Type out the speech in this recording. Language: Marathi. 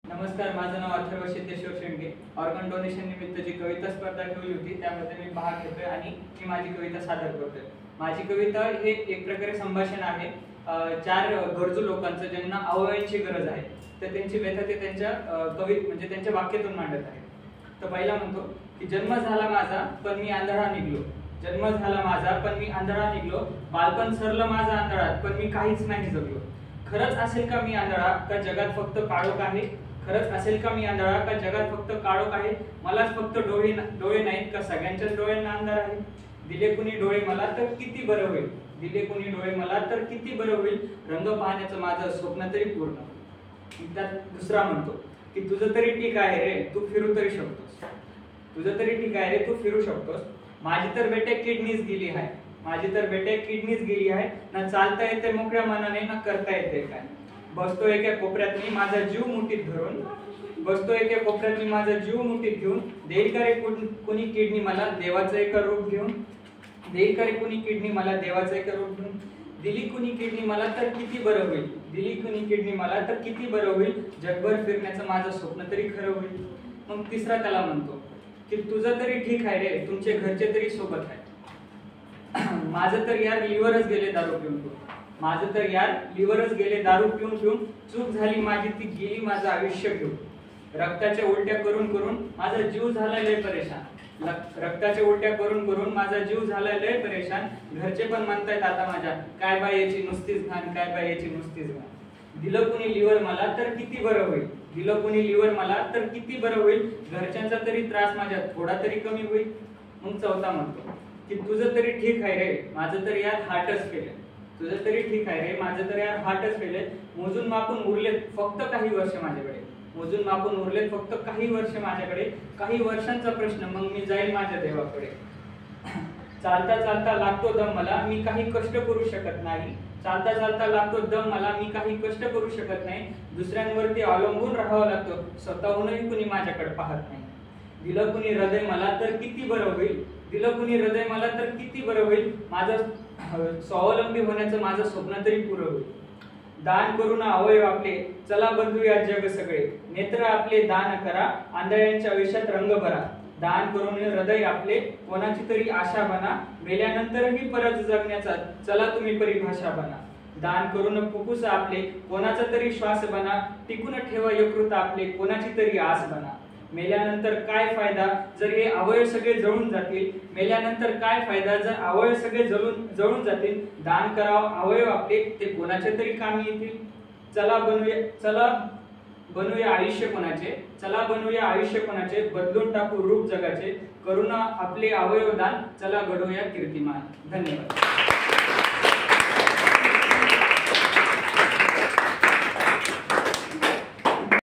नमस्कार, माझं नाव अथर्व सिद्धेश्वर शेंडगे। ऑर्गन डोनेशन निमित्त जी कविता स्पर्धा ठेवली होती त्यामध्ये मी भाग घेतोय आणि मी माझी कविता सादर करतोय। माझी कविता हे एक प्रकारे संभाषण आहे। चार गरजू लोकांचं ज्यांना अवयवांची गरज आहे तर त्यांची व्यथा ते त्यांच्या कवित म्हणजे त्यांच्या वाक्यातून मांडत आहे। तर पहिला म्हणतो की जन्म झाला माझा पण मी आंधळा निघलो, जन्म झाला माझा पण मी आंधळा निघलो, बालपण सरलं माझं आंधळात पण मी काहीच नाही जगलो। खरंच असेल का मी आंधळा का जगात फक्त काळोख आहे, खरंच असेल का मी आंधळा का जगात फक्त काळोख आहे, मलाच फक्त डोळे नाहीत का सगळ्यांच्याच डोळ्यांना अंधार आहे। दिले कुणी डोळे मला तर किती बरं होईल, दिले कुणी डोळे मला तर किती बरं होईल, रंग पाहण्याचं माझं स्वप्न तरी पूर्ण होईल। त्यात दुसरा म्हणतो की तुझं तरी ठीक आहे रे तू फिरू तरी शकतोस, तुझं तरी ठीक आहे रे तू फिरू शकतोस, माझी तर बेटे किडनीच गेली आहे, माझी तर बेटे किडनीच गेली आहे, ना चालता येते मोकळ्या मनाने ना करता येते काय। बसतो एका कोपऱ्यात मी माझा जीव मुठीत धरून, बसतो एका कोपऱ्यात मी माझा जीव मुठीत घेऊन, देईल का रे कुणी किडनी मला देवाचं एक रूप घेऊन, देईल का रे कुणी किडनी मला देवाचं एक रूप घेऊन, दिली कुणी किडनी मला तर किती बरं होईल, दिली कुणी किडनी मला तर किती बरं होईल, जगभर फिरण्याचं माझं स्वप्न तरी खरं होईल। मग तिसरा त्याला म्हणतो की तुझं तरी ठीक आहे रे तुमचे घरचे तरी सोबत आहे, माझं तर यार लिव्हरच गेले दारू पिऊन पिऊन, माझं तर यार लिव्हरच गेले दारू पिऊन पिऊन, चूक झाली माझी ती गेली माझं आयुष्य घेऊन, रक्ताच्या उलट्या करून करून माझा जीव झाला लय परेशान, रक्ताच्या उलट्या करून करून माझा जीव झाला लय परेशान, घरचे पण म्हणतायत आता माझ्या काय बाई याची नुसतीच घाण, काय बाई याची नुसतीच घाण। दिलं कुणी लिव्हर मला तर किती बरं होईल, दिलं कुणी लिव्हर मला तर किती बरं होईल, घरच्यांचा तरी त्रास माझ्या थोडा तरी कमी होईल। मग चौथा म्हणतो की तुझं तरी ठीक आहे रे माझं तर यार हार्टच फेल, तुझं तरी ठीक आहे रे माझं तर यार हार्टच फेल, मोजून मापून उरलेत फक्त काही वर्ष माझ्याकडे, मोजून मापून उरलेत फक्त काही वर्ष माझ्याकडे, काही वर्षांचा प्रश्न मग मी जाईल माझ्या देवाकडे। चालता चालता लागतो दम मला मी काही कष्ट करू शकत नाही, चालता चालता लागतो दम मला मी काही कष्ट करू शकत नाही, दुसऱ्यांवरती अवलंबून राहावं लागतं स्वतःहूनही कुणी माझ्याकडे पाहत नाही। दिलं कुणी हृदय मला तर किती बरं होईल, दिलं कुणी हृदय मला तर किती बरं होईल, माझं स्वावलंबी होण्याचं माझं स्वप्न तरी पुरं होईल। दान करून अवयव आपले चला बदलूया जग सगळे, नेत्र आपले दान करा आंधळ्यांच्या आयुष्यात रंग भरा, दान करून हृदय आपले कोणाची तरी आशा बना, मेल्यानंतरही परत जगण्याचा चला तुम्ही परिभाषा बना, दान करून फुफ्फुस आपले कोणाचा तरी श्वास बना, टिकून ठेवा यकृत आपले कोणाची तरी आस बना। मेल्यानंतर काय फायदा जर हे अवयव सगळे जळून जातील, मेल्यानंतर काय फायदा जर अवयव सगळे जळून जातील, दान करावं अवयव आपले ते कोणाच्या तरी कामी येतील। चला बनवूया आयुष्य कोणाचे, चला बनवूया आयुष्य कोणाचे, बदलून टाकू रूप जगाचे, करुणा आपले अवयव दान, चला घडवूया कीर्तिमान। धन्यवाद।